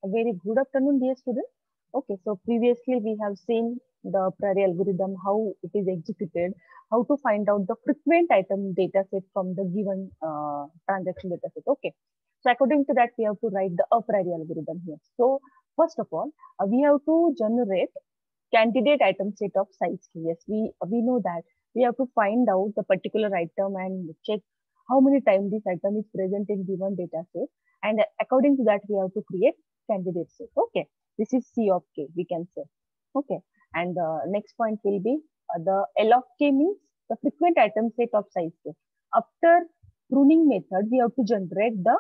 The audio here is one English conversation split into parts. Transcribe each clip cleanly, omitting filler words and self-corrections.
A very good afternoon, dear students. Okay, so previously we have seen the priori algorithm, how it is executed, how to find out the frequent item data set from the given transaction data set. Okay, so according to that, we have to write the a priori algorithm here. So first of all, we have to generate candidate item set of size k. Yes, we know that we have to find out the particular item and check how many times this item is present in given data set, and according to that we have to create candidate set. Okay, this is C of k, we can say. Okay, and the next point will be the L of k means the frequent item set of size k. After pruning method, we have to generate the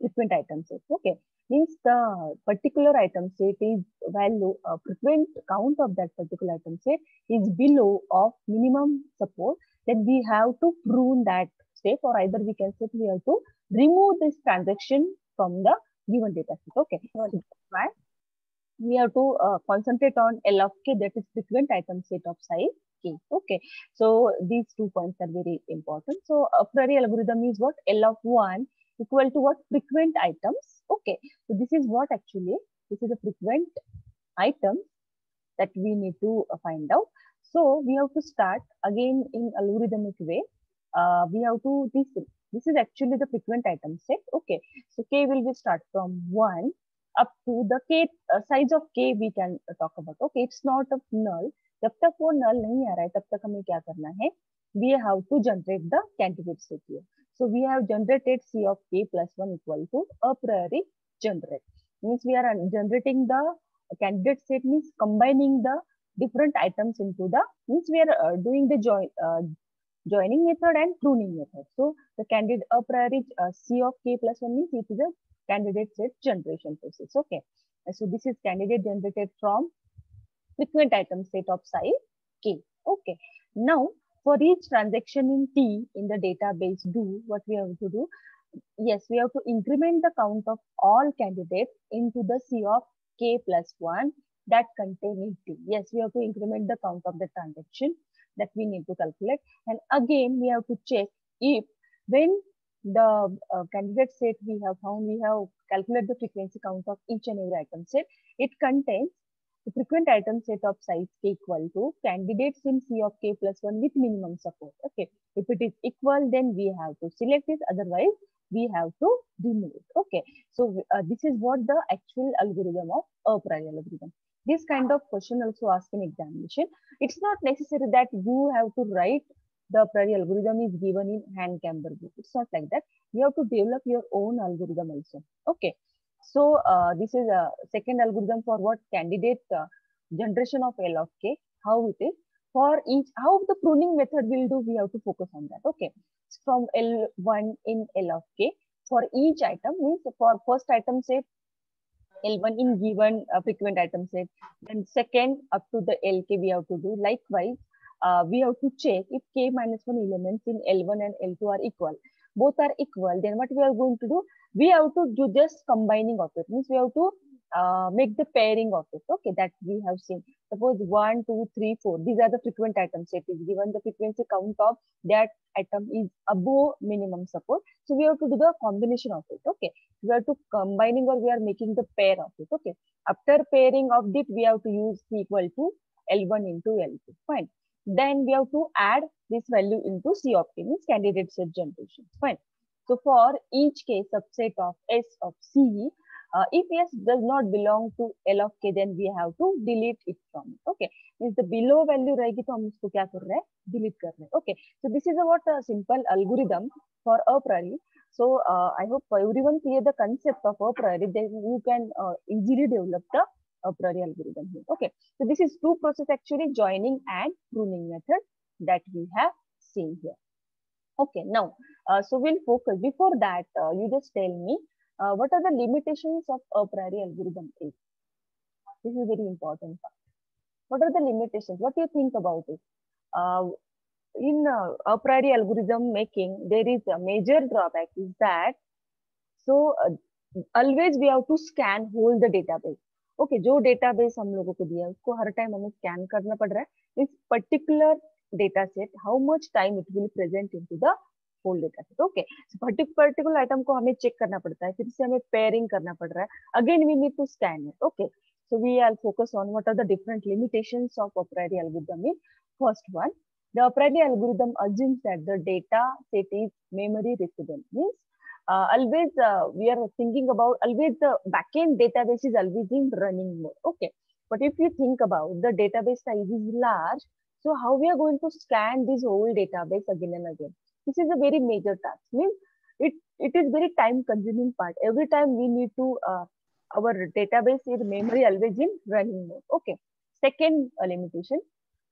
frequent item set. Okay, means the particular item set is value, frequent count of that particular item set is below of minimum support, then we have to prune that step, or either we can say we have to remove this transaction from the given data set. Okay, so that's why we have to concentrate on L of k, that is frequent item set of size k. Okay, so these 2 points are very important. So a priori algorithm is what? L of 1 equal to what? Frequent items. Okay, so this is what actually, this is a frequent item that we need to find out. So we have to start again in algorithmic way. We have to, this is actually the frequent item set. Okay, so k will be start from 1 up to the k size of k we can talk about. Okay, it's not a null. जब तक वो null नहीं आ रहा है तब तक हमें क्या करना है? We have to generate the candidate set here. So we have generated C of k plus 1 equal to a priori generate. Means we are generating the candidate set, means combining the different items into the, means we are doing the joining method and pruning method. So the candidate a priori C of k plus 1 means it is a candidate set generation process. Okay, so this is candidate generated from frequent item set of size k. Okay, now for each transaction in T in the database, do what we have to do. Yes, we have to increment the count of all candidates into the C of k plus 1 that contain in T. Yes, we have to increment the count of the transaction that we need to calculate. And again, we have to check if when the candidate set we have found, we have calculated the frequency count of each and every item set. It contains the frequent item set of size k equal to candidates in C of k plus 1 with minimum support. Okay, if it is equal, then we have to select it. Otherwise, we have to remove it. Okay, so this is what the actual algorithm of a priori algorithm. This kind of question also asked in examination. It's not necessary that you have to write the priori algorithm is given in hand camber book. It's not like that. You have to develop your own algorithm also. Okay, so this is a second algorithm for what? Candidate generation of L of k. How it is for each, how the pruning method will do, we have to focus on that. Okay, from L1 in L of k for each item, means for first item set L1 in given frequent item set, then second up to the LK we have to do. Likewise, we have to check if k minus 1 elements in L1 and L2 are equal. Both are equal, then what we are going to do? We have to do just combining of it. Means we have to make the pairing of it. Okay, that we have seen. Suppose 1, 2, 3, 4. These are the frequent items set. Is given the frequency count of that item is above minimum support. So we have to do the combination of it. Okay, we are to combining or we are making the pair of it. Okay, after pairing of it, we have to use C equal to L1 into L2. Fine. Then we have to add this value into C of k, means candidate set generation. Fine. So for each case subset of S of C, if S does not belong to L of k, then we have to delete it from it. Okay, means the below value रहेगी तो हम उसको क्या कर रहे हैं? Delete कर रहे हैं. Okay, so this is what a simple algorithm for a priori. So I hope everyone clear the concept of a priori. Then you can easily develop the a priori algorithm here. Okay, so this is two process actually, joining and pruning method that we have seen here. Okay, now so we'll focus. Before that, you just tell me what are the limitations of a priori algorithm is. This is very important part. What are the limitations? What do you think about it? In a priori algorithm making, there is a major drawback is that, so always we have to scan whole the database. Okay, जो database हम लोगों को दिया है उसको हर time हमें scan करना पड़ रहा है. This particular data set, how much time it will present into the whole data set. Okay, particular item को हमें चेक करना पड़ता है, फिर से हमें पेयरिंग करना पड़ रहा है. Again we need to scan it. Okay, so we will focus on what are the different limitations of a priori algorithm. In first one, the a priori algorithm assumes that the data set is memory readable. Means always we are thinking about always the backend database is always in running mode. Okay, but if you think about the database size is large, so how we are going to scan this whole database again and again? This is a very major task. Means it is very time consuming part. Every time we need to our database is memory always in running mode. Okay. Second limitation,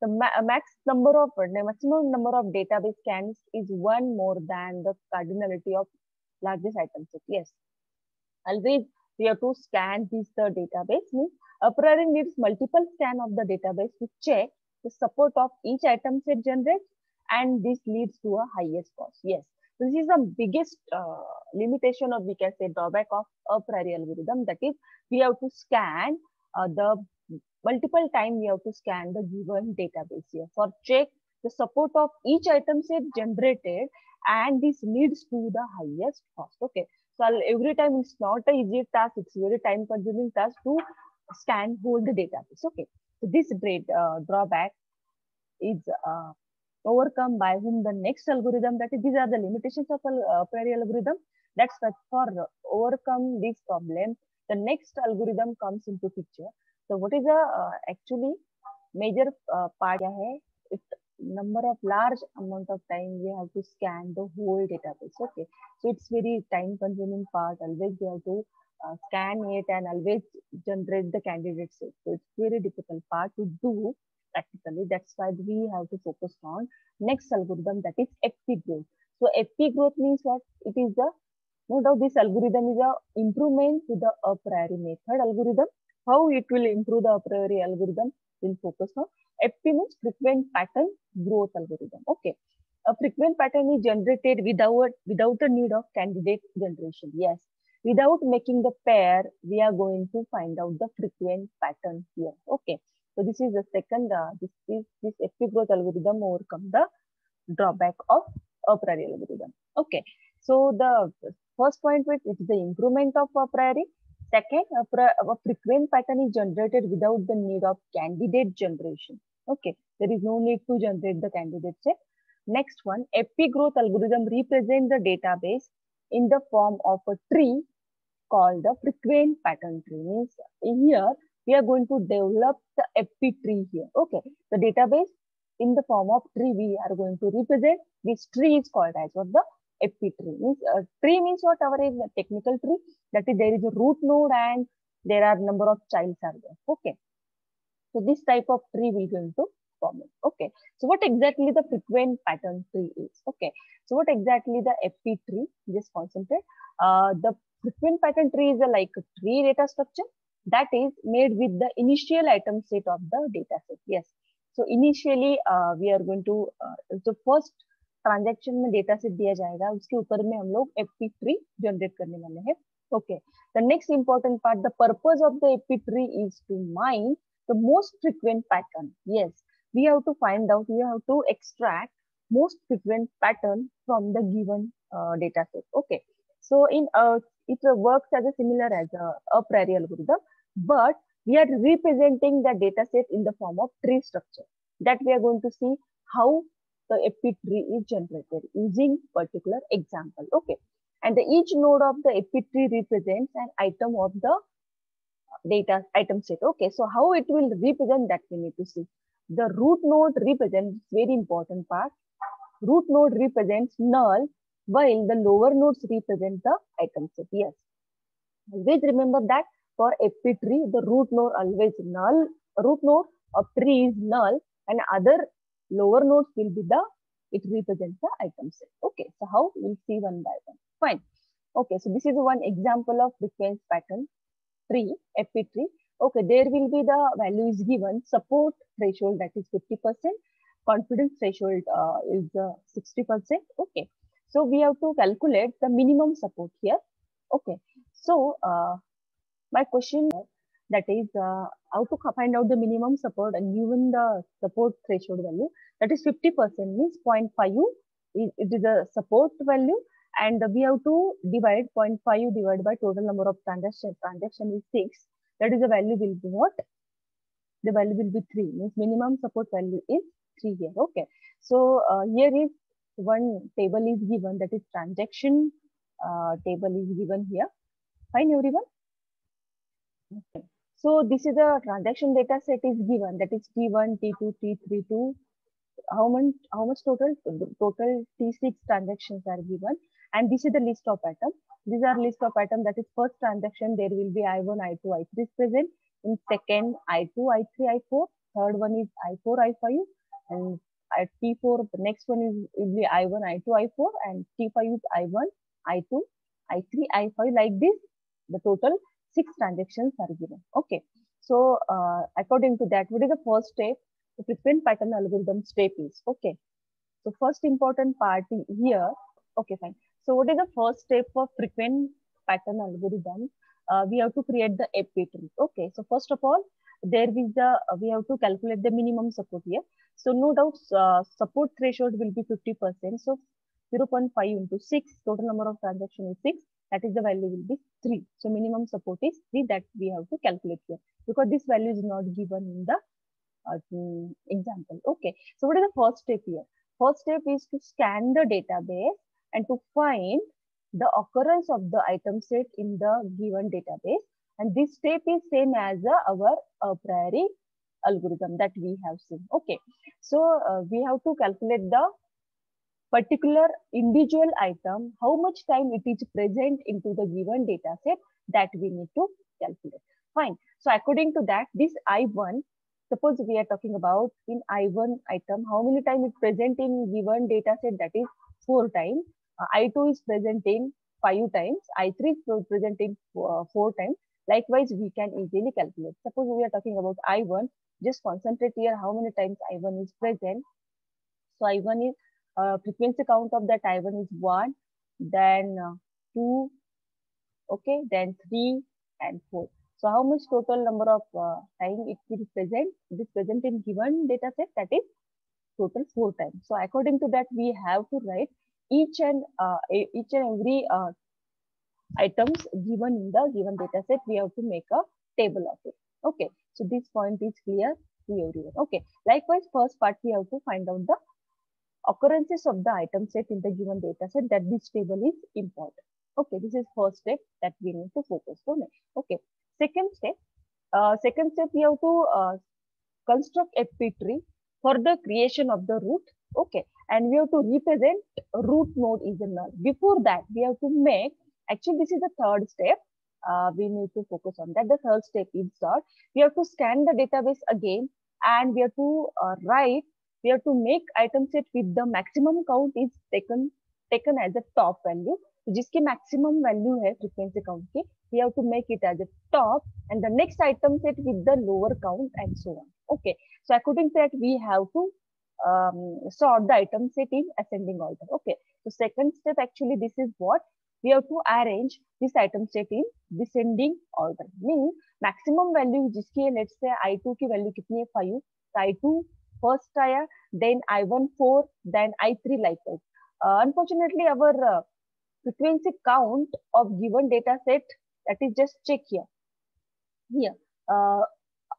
the maximum number of database scans is one more than the cardinality of largest item set. Yes, always we have to scan this the database. Means a priori needs multiple scan of the database to check the support of each item set generates, and this leads to a highest cost. Yes, this is the biggest limitation, or we can say drawback of a priori algorithm. That is, we have to scan the multiple time we have to scan the given database here for check the support of each item set generated, and this leads to the highest cost. Okay, so every time it's not a easy task, it's very time consuming task to scan whole the database. Okay, so this great drawback is overcome by whom the next algorithm, that is, these are the limitations of a priori algorithm. That's why for overcome this problem, the next algorithm comes into picture. So what is the actually major part hai? It number of large amount of time we have to scan the whole database. Okay, so it's very time consuming part. Always we have to scan it and always generate the candidate set. So it's very difficult part to do practically. That's why we have to focus on next algorithm, that is FP growth. So FP growth means what? It is the, no doubt this algorithm is a improvement to the a priori method algorithm. How it will improve the a priori algorithm? We'll focus on. FP means frequent pattern growth algorithm. Okay. A frequent pattern is generated without a need of candidate generation. Yes. Without making the pair, we are going to find out the frequent pattern here. Okay. So this is the second, this FP growth algorithm overcome the drawback of a priori algorithm. Okay. So the first point with it is the improvement of a priori. Second, a frequent pattern is generated without the need of candidate generation. Okay, there is no need to generate the candidate set. Next one, FP growth algorithm represents the database in the form of a tree called the frequent pattern tree. Means here we are going to develop the FP tree here. Okay, the database in the form of tree we are going to represent. This tree is called as what? The FP tree. Means tree means what? Our is a technical tree. That is, there is a root node and there are number of childs are there. Okay, so this type of tree will going to form it. Okay, so what exactly the frequent pattern tree is? Okay, so what exactly the FP tree? Just concentrate. The frequent pattern tree is a like a tree data structure that is made with the initial item set of the data set. Yes, so initially we are going to so first transaction में data set दिया जाएगा, उसके ऊपर में हम लोग FP tree generate करने वाले हैं. Okay, the next important part, the purpose of the FP tree is to mine the most frequent pattern. Yes, we have to find out, we have to extract most frequent pattern from the given data set. Okay, so in it works as a similar as a priori algorithm, but we are representing the data set in the form of tree structure, that we are going to see how the FP tree is generated using particular example. Okay, and each node of the FP tree represents an item of the data item set. Okay, so how it will represent, that we need to see. The root node represents, very important part, root node represents null while the lower nodes represent the item set. Yes, always remember that for FP tree the root node always null, root node of tree is null, and other lower nodes will be the, it represents the item set. Okay, so how? We'll see one by one. Fine. Okay, so this is one example of frequency pattern tree, FP tree. Okay, there will be the value is given, support threshold that is 50%, confidence threshold is 60%. Okay, so we have to calculate the minimum support here. Okay, so my question that is how to find out the minimum support, and given the support threshold value that is 50% means 0.5 it is a support value, and we have to divide 0.5 divided by total number of transaction is 6. That is the value will be what? The value will be 3. Means minimum support value is 3 here. Okay. So here is one table is given, that is transaction table is given here. Fine, everyone. Okay. So this is the transaction data set is given, that is T1, T2, T3 to how much total? Total T6 transactions are given, and this is the list of items. These are list of items, that is first transaction there will be I1, I2, I3 is present. In second, I2, I3, I4. Third one is I4, I5, and at T4 the next one is will be I1, I2, I4, and T5 is I1, I2, I3, I5. Like this, the total 6 transactions are given. Okay. So according to that, what is the first step? The frequent pattern algorithm step is, okay. So first important part here, okay, fine. So what is the first step for frequent pattern algorithm? We have to create the FP tree. Okay. So first of all, there is the we have to calculate the minimum support here. So no doubt support threshold will be 50%. So 0.5 into 6, total number of transactions is 6. That is the value will be 3. So minimum support is 3, that we have to calculate here, because this value is not given in the example. Okay. So what is the first step here? First step is to scan the database and to find the occurrence of the item set in the given database. And this step is same as our a priori algorithm that we have seen. Okay. So we have to calculate the particular individual item, how much time it is present into the given data set, that we need to calculate. Fine. So according to that, this I1, suppose we are talking about in I1 item, how many times it present in given data set, that is 4 times. I2 is present in 5 times. I3 is present in 4 times. Likewise, we can easily calculate. Suppose we are talking about I1, just concentrate here how many times I1 is present. So I1 is frequency count of that I1 is 1, then 2, okay, then 3 and 4. So how much total number of time it will present? It is present in given data set, that is total 4 times. So according to that, we have to write each and every items given in the given data set. We have to make a table of it. Okay. So this point is clear to everyone. Okay. Likewise, first part we have to find out the occurrences of the item set in the given data set, that this table is important. Okay, this is first step that we need to focus on. Okay, second step we have to construct FP tree for the creation of the root. Okay, and we have to represent root node is a null. Before that, we have to make, actually this is the third step. We need to focus on that. The third step is that we have to scan the database again, and we have to we have to make item set with the maximum count is taken as a top value. So जिसकी maximum value है frequency count की, we have to make it as a top, and the next item set with the lower count, and so on. Okay. So according to that, we have to sort the item set in ascending order. Okay. So second step, actually this is what we have to arrange this item set in descending order. Means maximum value जिसकी है, let's say I2 की value कितनी है 5, तो I2 first आया, then I1 4, then I3 likewise. Unfortunately, our frequency count of given data set, that is just check here. Here,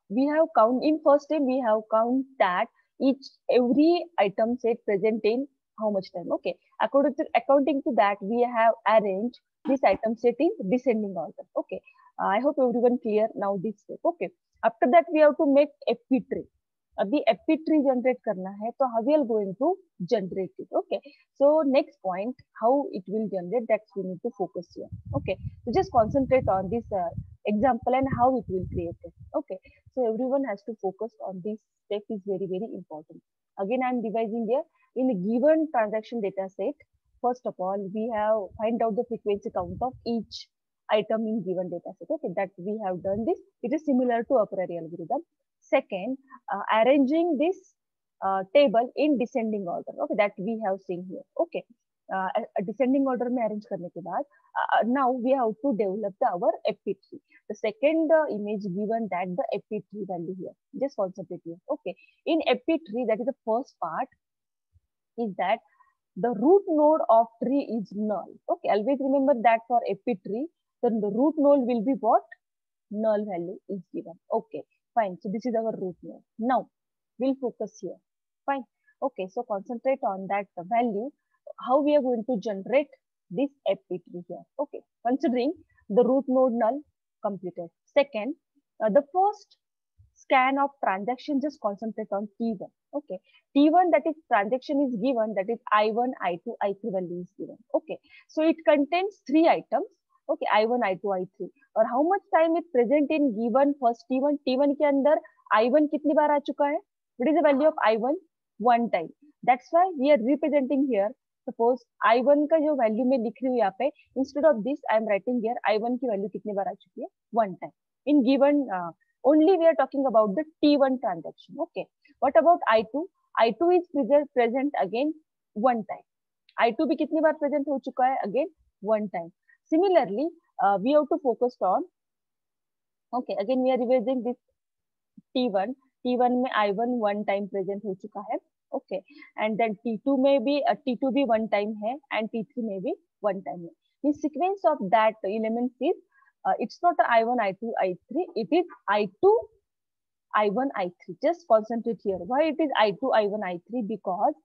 we have count in first step. We have count that every item set present in how much time. Okay, according to that, we have arranged this item set in descending order. Okay, I hope everyone clear now this step. Okay, after that we have to make FP tree. अभी FP tree generate करना है, तो how we are going to generate it. Okay, so next point, how it will generate, that we need to focus here. Okay, so just concentrate on this example and how it will create it. Okay, so everyone has to focus on this step, is very important. Again, I am devising here in a given transaction data set. First of all, we have find out the frequency count of each item in given data set. Okay, that we have done this. It is similar to a priori algorithm. Second, arranging this table in descending order. Okay, that we have seen here. Okay, a descending order में arrange करने के बाद, now we have to develop our FP tree. The second image given, that the FP tree value here. Just concentrate here. Okay, in FP tree, that is the first part, is that the root node of tree is null. Okay, always remember that for epi tree, then the root node will be what? Null value is given. Okay, fine. So this is our root node. Now we'll focus here. Fine. Okay, so concentrate on that value. How we are going to generate this epi tree here. Okay, considering the root node null completed. Second, the first scan of transaction, just concentrate on T1. Okay, T1, that is transaction is given, that is I1, I2, I3 value is given. Okay, so it contains three items. Okay, I1, I2, I3. और how much time it present in given first T1? T1 के अंदर I1 कितनी बार आ चुका है? What is the value of I1? One time. That's why we are representing here. Suppose I1 का जो value में लिख रही हूँ यहाँ पे, instead of this I am writing here I1 की value कितनी बार आ चुकी है? One time. In given only we are talking about the T1 transaction. Okay. What about I2? I2 is present again one time. I2 भी कितनी बार present हो चुका है? Again one time. Similarly, we have to focus on, okay, again we are revising this T1. T1 में I1 one time present हो चुका है. Okay. And then T2 में भी T2 भी one time है and T3 में भी one time है. The sequence of that elements is it's not I1, I2, I3. It is I2, I1, I3. Just concentrate here. Why it is I2, I1, I3? Because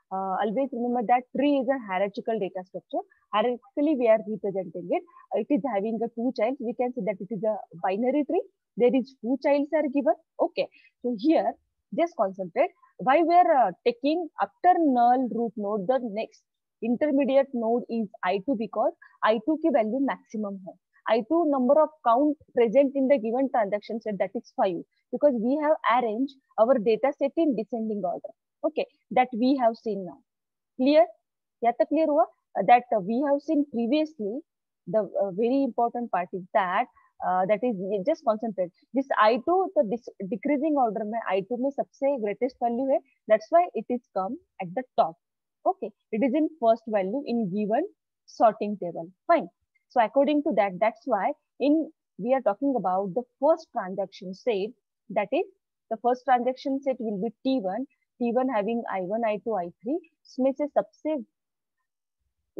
always remember that tree is a hierarchical data structure. Hierarchically, we are representing it. It is having a two childs. We can say that it is a binary tree. There is two childs are given. Okay. So here, just concentrate. Why we are taking after null root node, the next intermediate node is I2 because I2 की value maximum है. I2 number of count present in the given transaction set, that is 5, because we have arranged our data set in descending order. Okay, that we have seen now. Clear? Yeah, clear हुआ? That we have seen previously. The very important part is that that is just concentrate. This I2, the decreasing order में I2 में सबसे greatest value है. That's why it is come at the top. Okay, it is in first value in given sorting table. Fine. So according to that, that's why we are talking about the first transaction set. That is, the first transaction set will be T1. T1 having I1, I2, I3. इसमें से सबसे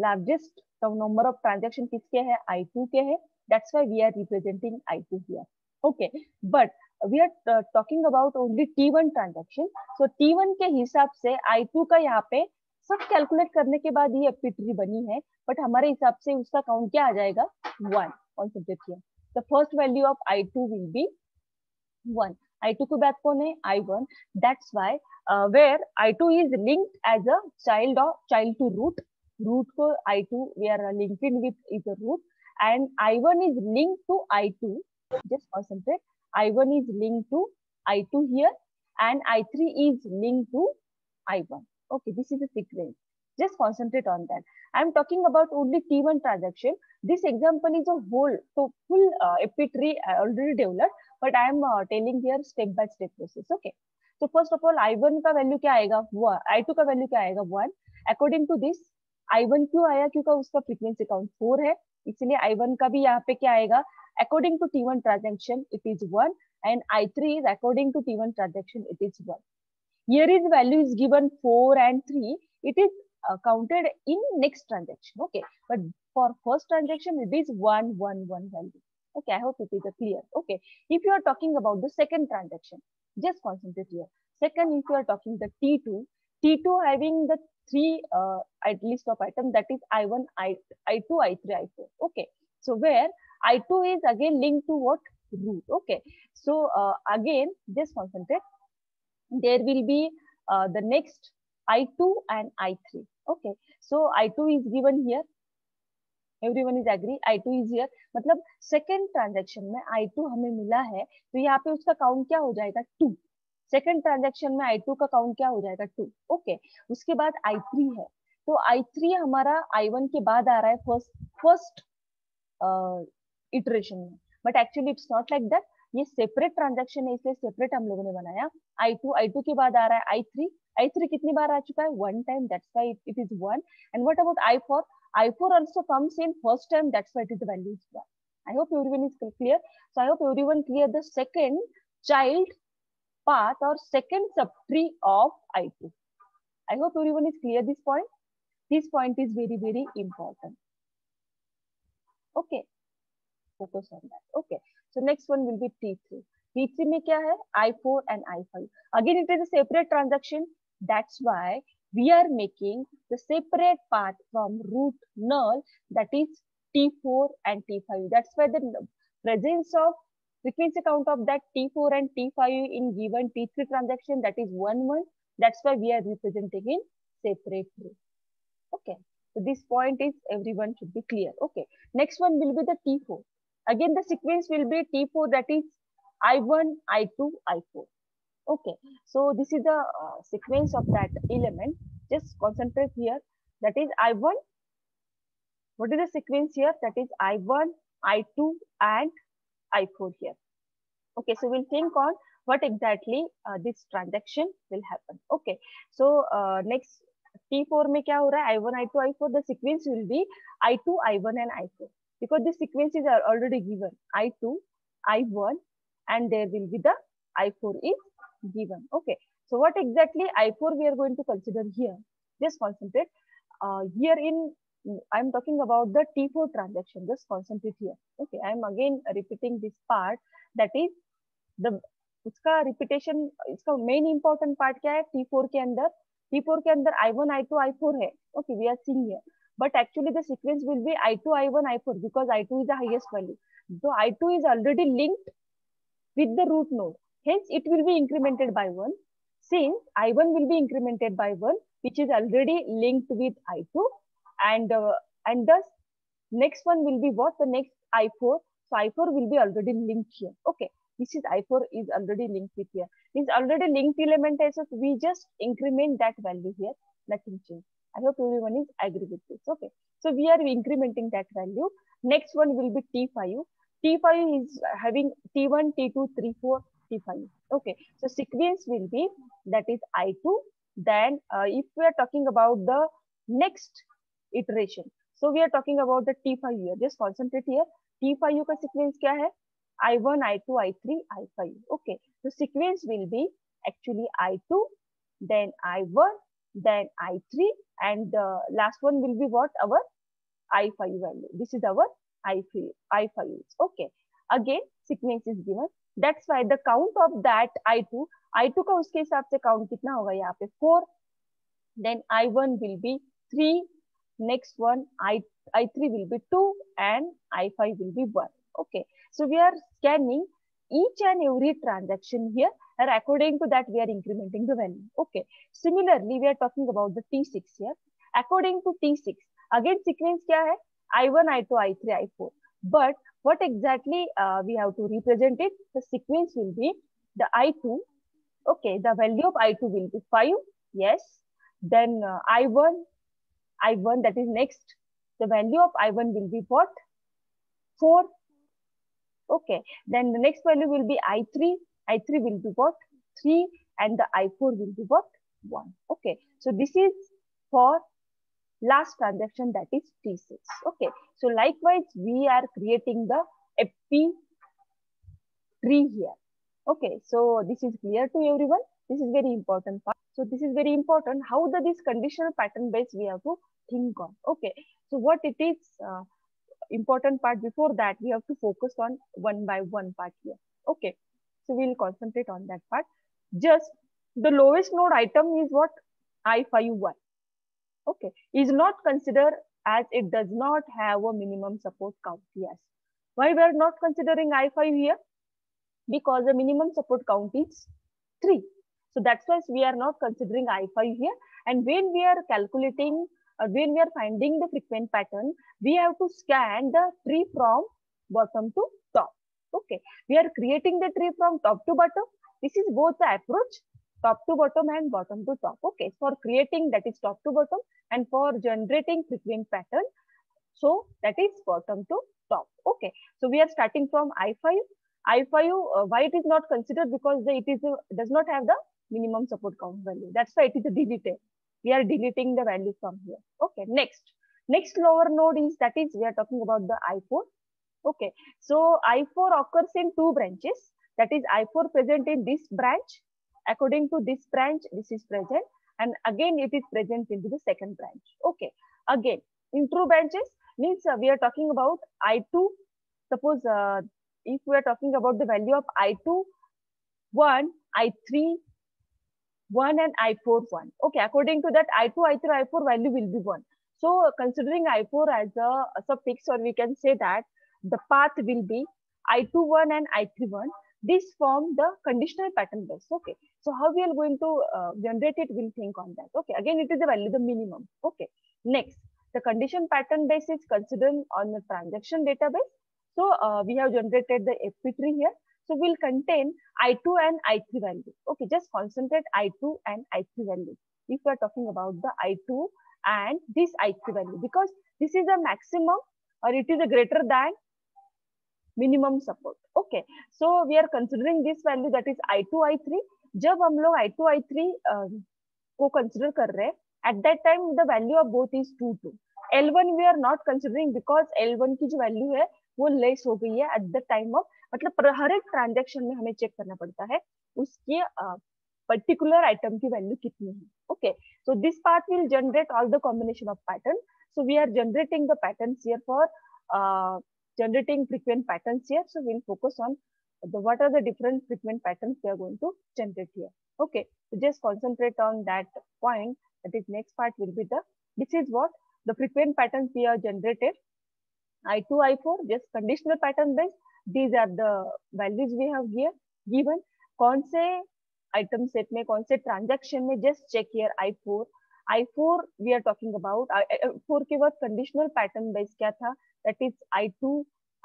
largest number of transaction किसके है? I2 के है. That's why we are representing I2 here. Okay, but we are talking about only T1 transaction. So T1 के हिसाब से I2 का यहाँ पे सब कैलकुलेट करने के बाद ये एपी ट्री बनी है, बट हमारे हिसाब से उसका काउंट क्या आ जाएगा? 1. Concentrate here. The first value of I2 will be 1. I2 के बाद कौन है? I1. That's why where I2 is linked as a child to root. Root को I2 we are linking with is a root, and I1 is linked to I2. Just concentrate. I1 is linked to I2 here, and I3 is linked to I1. Okay, this is a sequence. Just concentrate on that. I am talking about only T1 transaction. This example is a whole, so full epi tree already developed, but I am telling here step by step process. Okay. So first of all, I1 का value क्या आएगा? 1. I2 का value क्या आएगा? 1. According to this, I1 क्यों आया? क्योंकि उसका फ्रीक्वेंसी काउंट 4 है, इसलिए I1 का भी यहाँ पे क्या आएगा? According to T1 transaction, it is 1, and I3 is according to T1 transaction, it is 1. Here is value is given 4 and 3. It is counted in next transaction. Okay, but for first transaction it is 1, 1, 1 value. Okay, I hope it is clear. Okay, if you are talking about the second transaction, just concentrate here. Second, if you are talking the T2, T2 having the three list of items, that is I1, I2, I3, I4. Okay, so where I2 is again linked to what? Root. Okay, so again just concentrate. There will be the next I2 and I3. Okay, so I2 is given here. Everyone is agree. I2 is here. मतलब second transaction में I2 हमें मिला है, तो यहाँ पे उसका count क्या हो जाएगा? 2. सेकेंड ट्रांजेक्शन में I2 का काउंट क्या हो जाएगा? 2. ओके, उसके बाद I3 है, तो I3 हमारा I1 के बाद आ रहा है फर्स्ट इटरेशन में, but actually it's not like that. ये सेपरेट ट्रांजैक्शन है, इसलिए सेपरेट हम लोगों ने बनाया. I2 के बाद आ रहा है I3 कितनी बार आ चुका है? 1 time, that's why it is 1. And what about I4 also comes in first time, that's why it is the value is 1. I hope everyone is clear. So I hope everyone clear the second child path or second subtree of I2. I hope everyone is clear this point. This point is very, very important. Okay, focus on that. Okay, so next one will be T3. T3 में क्या है? I4 and I5. Again, it is a separate transaction. That's why we are making the separate path from root null, that is T4 and T5. That's why the presence of frequency count of that T4 and T5 in given T3 transaction, that is 1, 1. That's why we are representing in separate way. Okay. So this point is everyone should be clear. Okay. Next one will be the T4. Again, the sequence will be T4, that is I1, I2, I4. Okay. So this is the sequence of that element. Just concentrate here. That is I1. What is the sequence here? That is I1, I2, and I4 here. Okay. So we'll think on what exactly this transaction will happen. Okay. So next T4 में क्या हो रहा है? I1, I2, I4. The sequence will be I2, I1, and I4. Because the sequences are already given. I2, I1, and there will be the I4 is given. Okay. So what exactly I4 we are going to consider here? Just concentrate. Here I'm talking about the T4 transaction. Just concentrate here. Okay. I'm again repeating this part. That is the उसका repetition, इसका main important part क्या है? T4 के अंदर I1, I2, I4 है. Okay, we are seeing here. But actually the sequence will be I2, I1, I4 because I2 is the highest value. So I2 is already linked with the root node. Hence, it will be incremented by 1. Since I1 will be incremented by 1, which is already linked with I2, and thus next one will be what? The next I4. So I4 will be already linked here. Okay. This is I4 is already linked with here. Means already linked element is, so we just increment that value here. Nothing change. I hope everyone is agree with this. Okay. So we are incrementing that value. Next one will be T5. T5 is having T1, T2, T4, T5. Okay. So sequence will be that is I2. Then if we are talking about the next iteration. So we are talking about the T5 here. Just concentrate here. T5 का sequence क्या है? I1, I2, I3, I5. Okay. So sequence will be actually I2, then I1, then I3, and the last one will be what? Our I5 value. This is our I5. Okay. Again, sequence is given. That's why the count of that I2 का उसके हिसाब से count कितना होगा यहाँ पे 4. Then I1 will be 3. Next one I3 will be 2 and I5 will be 1. Okay. So we are scanning each and every transaction here, and according to that we are incrementing the value. Okay. Similarly, we are talking about the T6 here. According to T6, again sequence क्या है? I1, I2, I3, I4. But what exactly we have to represent it? The sequence will be the I2. Okay. The value of I2 will be 5. Yes. Then I1, that is next. The value of I1 will be what? 4. Okay. Then the next value will be I3. I3 will be what? 3. And the I4 will be what? 1. Okay. So this is for last transaction, that is T6. Okay. So likewise, we are creating the FP tree here. Okay. So this is clear to everyone. This is very important part. So this is very important. How this conditional pattern base we have to think on. Okay. So what it is important part, before that we have to focus on one by one part here. Okay. So we'll concentrate on that part. Just the lowest node item is what? I5Y. Okay. Is not considered as it does not have a minimum support count. Yes. Why we are not considering I5 here? Because the minimum support count is 3. So that's why we are not considering I5 here. And when we are calculating, when we are finding the frequent pattern, we have to scan the tree from bottom to top. Okay. We are creating the tree from top to bottom. This is both the approach, top to bottom and bottom to top. Okay. For creating, that is top to bottom, and for generating frequent pattern, so that is bottom to top. Okay. So we are starting from I5. I5, why it is not considered? Because it does not have the minimum support count value. That's why it is deleted. We are deleting the value from here. Okay. Next lower node is, that is, we are talking about the I4. Okay. So I4 occurs in 2 branches. That is I4 present in this branch. According to this branch, this is present. and again it is present into the second branch. Okay, again intro branches means we are talking about I2. Suppose if we are talking about the value of I2 1, I3 1 and I4 1. Okay, according to that I2, I3, I4 value will be 1. So considering I4 as a suffix, or we can say that the path will be I2 1 and I3 1. This form the conditional pattern base. Okay, so how we are going to generate it, we'll think on that. Okay, again it is the value, the minimum. Okay, next the condition pattern base is considered on the transaction database. So we have generated the FP tree here. So will contain I2 and I3 value. Okay, just concentrate I2 and I3 value. If we are talking about the I2 and this I3 value, because this is a maximum or it is a greater than minimum support. Okay, so we are considering this value, that is I2, I3. जब हम लोग I2, I3 को consider कर रहे हैं, at that time the value of both is 2, 2. L1 we are not considering because L1 की जो value है वो लेस हो गई है at the time of, मतलब हर एक ट्रांजेक्शन में हमें चेक करना पड़ता है उसके पर्टिकुलर आइटम की वैल्यू कितनी है. Okay, so this part will generate all the combination of pattern. So we are generating the patterns here for generating frequent patterns here. So we'll focus on what are the different frequent patterns we are going to generate here. Okay, so just concentrate on that point. That is next part will be this is what the frequent patterns we are generated. I2, I4 just conditional pattern based. These are the values we have here given. कौन से item set में, कौन से transaction में, just check here I4. I4 we are talking about. I4 के बाद conditional pattern based क्या था? That is I2,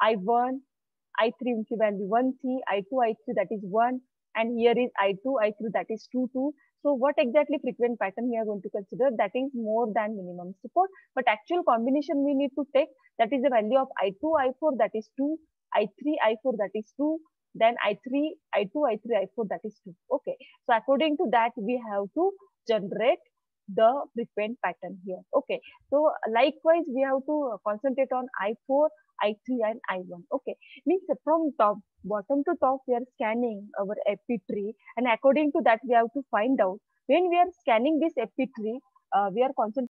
I1, I3 उनकी value 1 थी, I2, I3 that is 1, and here is I2, I3 that is 2, 2. So what exactly frequent pattern we are going to consider? That is more than minimum support, but actual combination we need to take, that is the value of I2, I4 that is 2, I3, I4 that is 2, then I3, I2, I3, I4 that is 2. Okay, so according to that we have to generate the frequent pattern here. Okay, so likewise we have to concentrate on I4, I3 and I1. Okay, means from bottom to top we are scanning our FP tree, and according to that we have to find out when we are scanning this FP tree, we are concentrating